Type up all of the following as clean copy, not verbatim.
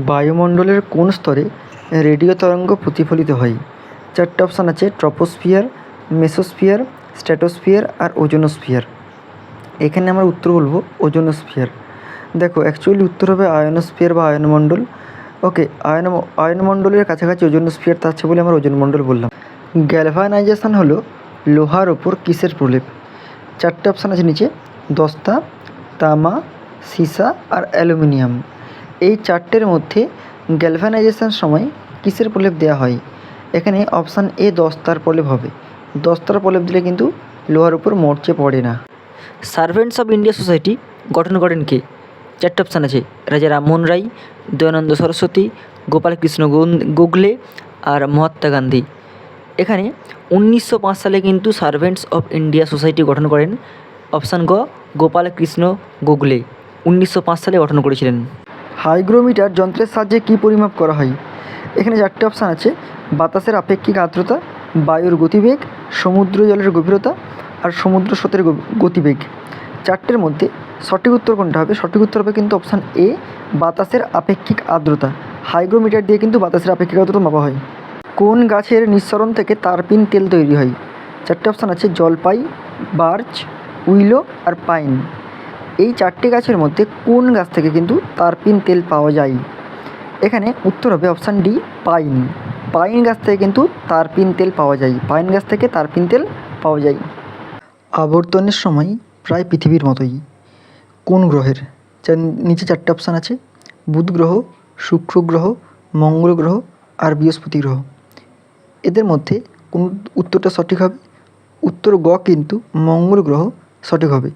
বায়ুমণ্ডলের কোন স্তরে রেডিও তরঙ্গ প্রতিফলিত হয়? চারটে অপশান আছে, ট্রপোস্ফিয়ার, মেসোস্ফিয়ার, স্ট্র্যাটোস্ফিয়ার আর ওজোনোস্ফিয়ার। এখানে আমরা উত্তর বলবো ওজোনোস্ফিয়ার। দেখো অ্যাকচুয়ালি উত্তর হবে আয়নোস্ফিয়ার বা আয়নমণ্ডল। ওকে, আয়নমণ্ডলের কাছাকাছি ওজোনোস্ফিয়ার আছে বলে আমরা ওজোনমণ্ডল বললাম। গ্যালভানাইজেশন হলো লোহার ওপর কিসের প্রলেপ? চারটে অপশান আছে নিচে, দস্তা, তামা, সীসা আর অ্যালুমিনিয়াম। এই চারটের মধ্যে গ্যালভানাইজেশন সময় কিসের প্রলেপ দেওয়া হয়? এখানে অপশান এ দস্তার প্রলেপ হবে। দস্তার প্রলেপ দিলে কিন্তু লোহার উপর মরচে পড়ে না। সার্ভেন্টস অফ ইন্ডিয়া সোসাইটি গঠন করেন কে? চারটে অপশান আছে, রাজা রামমোহন রায়, দয়ানন্দ সরস্বতী, গোপালকৃষ্ণ গোখলে আর মহাত্মা গান্ধী। এখানে 1905 সালে কিন্তু সার্ভেন্টস অফ ইন্ডিয়া সোসাইটি গঠন করেন অপশান গ গোপালকৃষ্ণ গোখলে। 1905 সালে গঠন করেছিলেন। হাইগ্রোমিটার যন্ত্রের সাহায্যে কী পরিমাপ করা হয়? এখানে চারটে অপশান আছে, বাতাসের আপেক্ষিক আর্দ্রতা, বায়ুর গতিবেগ, সমুদ্র জলের গভীরতা আর সমুদ্র স্রোতের গতিবেগ। চারটের মধ্যে সঠিক উত্তর কোনটা হবে? সঠিক উত্তর হবে কিন্তু অপশান এ বাতাসের আপেক্ষিক আর্দ্রতা। হাইগ্রোমিটার দিয়ে কিন্তু বাতাসের আপেক্ষিক আর্দ্রতা মাপা হয়। কোন গাছের নিঃসরণ থেকে তারপিন তেল তৈরি হয়? চারটে অপশান আছে, জলপাই, বার্চ, উইলো আর পাইন। এই চারটে গাছের মধ্যে কোন গাছ থেকে কিন্তু তারপিন তেল পাওয়া যায়? এখানে উত্তর হবে অপশান ডি পাইন। পাইন গাছ থেকে কিন্তু তারপিন তেল পাওয়া যায়। পাইন গাছ থেকে তারপিন তেল পাওয়া যায়। আবর্তনের সময় প্রায় পৃথিবীর মতোই কোন গ্রহের? নিচে চারটে অপশান আছে, বুধ গ্রহ, শুক্র গ্রহ, মঙ্গল গ্রহ আর বৃহস্পতি গ্রহ। এদের মধ্যে কোন উত্তরটা সঠিক হবে? উত্তর গ কিন্তু মঙ্গল গ্রহ সঠিক হবে।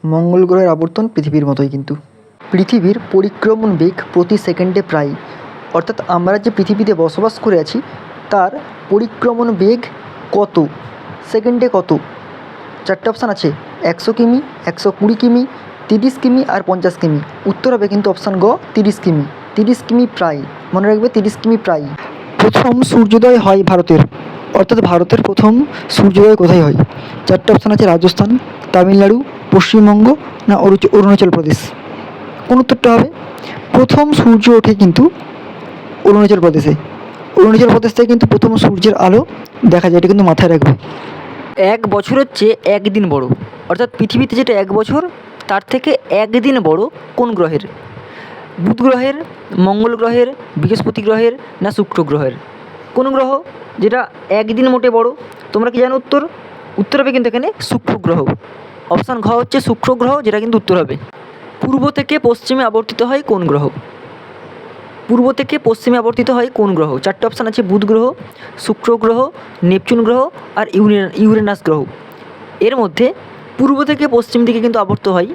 মঙ্গল গ্রহের আবর্তন পৃথিবীর মতোই কিন্তু। পৃথিবীর পরিক্রমণ বেগ প্রতি সেকেন্ডে প্রায়, অর্থাৎ আমরা যে পৃথিবীতে বসবাস করে আছি তার পরিক্রমণ বেগ কত, সেকেন্ডে কত? চারটে অপশান আছে, 100 কিমি, 120 কিমি, 30 কিমি আর 50 কিমি। উত্তর হবে কিন্তু অপশান গ 30 কিমি। 30 কিমি প্রায়, মনে রাখবে 30 কিমি প্রায়। প্রথম সূর্যোদয় হয় ভারতের, অর্থাৎ ভারতের প্রথম সূর্যোদয় কোথায় হয়? চারটে অপশান আছে, রাজস্থান, তামিলনাড়ু, পশ্চিমবঙ্গ না অরুণাচল প্রদেশ। কোন উত্তরটা হবে? প্রথম সূর্য ওঠে কিন্তু অরুণাচল প্রদেশে। অরুণাচল প্রদেশ থেকে কিন্তু প্রথম সূর্যের আলো দেখা যায়, এটা কিন্তু মাথায় রাখবে। এক বছরের চেয়ে একদিন বড়, অর্থাৎ পৃথিবীতে যেটা এক বছর তার থেকে একদিন বড় কোন গ্রহের? বুধ গ্রহের, মঙ্গল গ্রহের, বৃহস্পতি গ্রহের না শুক্র গ্রহের? কোন গ্রহ যেটা একদিন মোটে বড়? তোমরা কি জানো উত্তর? উত্তর হবে কিন্তু এখানে শুক্র গ্রহ। অপশান ঘ হচ্ছে শুক্র গ্রহ, যেটা কিন্তু উত্তর হবে। পূর্ব থেকে পশ্চিমে আবর্তিত হয় কোন গ্রহ? পূর্ব থেকে পশ্চিমে আবর্তিত হয় কোন গ্রহ? চারটে অপশান আছে, বুধ গ্রহ, শুক্র গ্রহ, নেপচুন গ্রহ আর ইউরেনাস গ্রহ। এর মধ্যে পূর্ব থেকে পশ্চিম দিকে কিন্তু আবর্ত হয়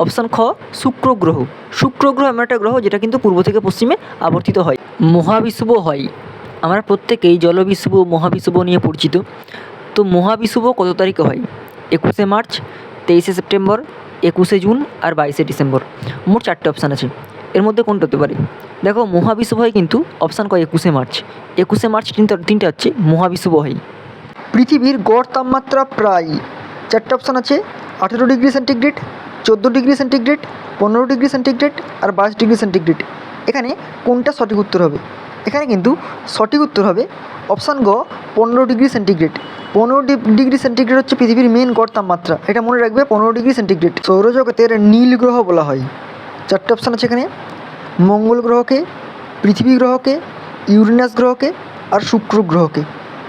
অপশান খ শুক্র গ্রহ। শুক্র গ্রহ এমন একটা গ্রহ যেটা কিন্তু পূর্ব থেকে পশ্চিমে আবর্তিত হয়। মহাবিষুব হয়, আমরা প্রত্যেকেই জলবিষুব, মহাবিষুব নিয়ে পরিচিত। তো মহাবিষুব কত তারিখে হয়? 21শে মার্চ, 23শে সেপ্টেম্বর, 21শে জুন আর 22শে ডিসেম্বর। মোট চারটে অপশান আছে, এর মধ্যে কোনটা হতে পারে? দেখো মহাবিষুব হয় কিন্তু অপশান ক 21শে মার্চ। 21শে মার্চ তিনটা হচ্ছে মহাবিষুব হয়। পৃথিবীর গড় তাপমাত্রা প্রায়, চারটে অপশান আছে, 18 degree centigrade, 14 degree centigrade, 15 degree centigrade আর 22 ডিগ্রি সেন্টিগ্রেড। এখানে কোনটা সঠিক উত্তর হবে? এখানে কিন্তু সঠিক উত্তর হবে অপশান গ 15 ডিগ্রি সেন্টিগ্রেড। 15 ডিগ্রি সেন্টিগ্রেড হচ্ছে পৃথিবীর মেন গড় তাপমাত্রা, এটা মনে রাখবে 15 ডিগ্রি সেন্টিগ্রেড। সৌরজগতের নীল গ্রহ বলা হয়। চারটে অপশান আছে এখানে, মঙ্গল গ্রহকে, পৃথিবী গ্রহকে, ইউরেনাস গ্রহকে আর শুক্র গ্রহকে।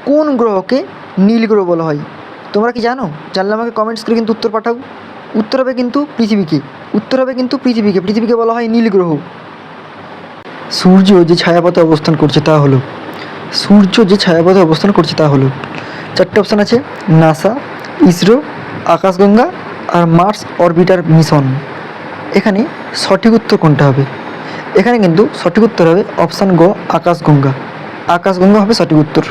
কোন গ্রহকে নীল গ্রহ বলা হয়? তোমরা কি জানো? জানলে আমাকে কমেন্টস করে কিন্তু উত্তর পাঠাও। উত্তর হবে কিন্তু পৃথিবীকে। উত্তর হবে কিন্তু পৃথিবীকে। পৃথিবীকে বলা হয় নীল গ্রহ। সূর্য যে ছায়াপথে অবস্থান করছে তা হলো, সূর্য যে ছায়াপথে অবস্থান করছে তা হলো, চারটে অপশান আছে, নাসা, ইসরো, আকাশগঙ্গা আর মার্স অরবিটার মিশন। এখানে সঠিক উত্তর কোনটা হবে? এখানে কিন্তু সঠিক উত্তর হবে অপশান গ আকাশগঙ্গা। আকাশগঙ্গা হবে সঠিক উত্তর।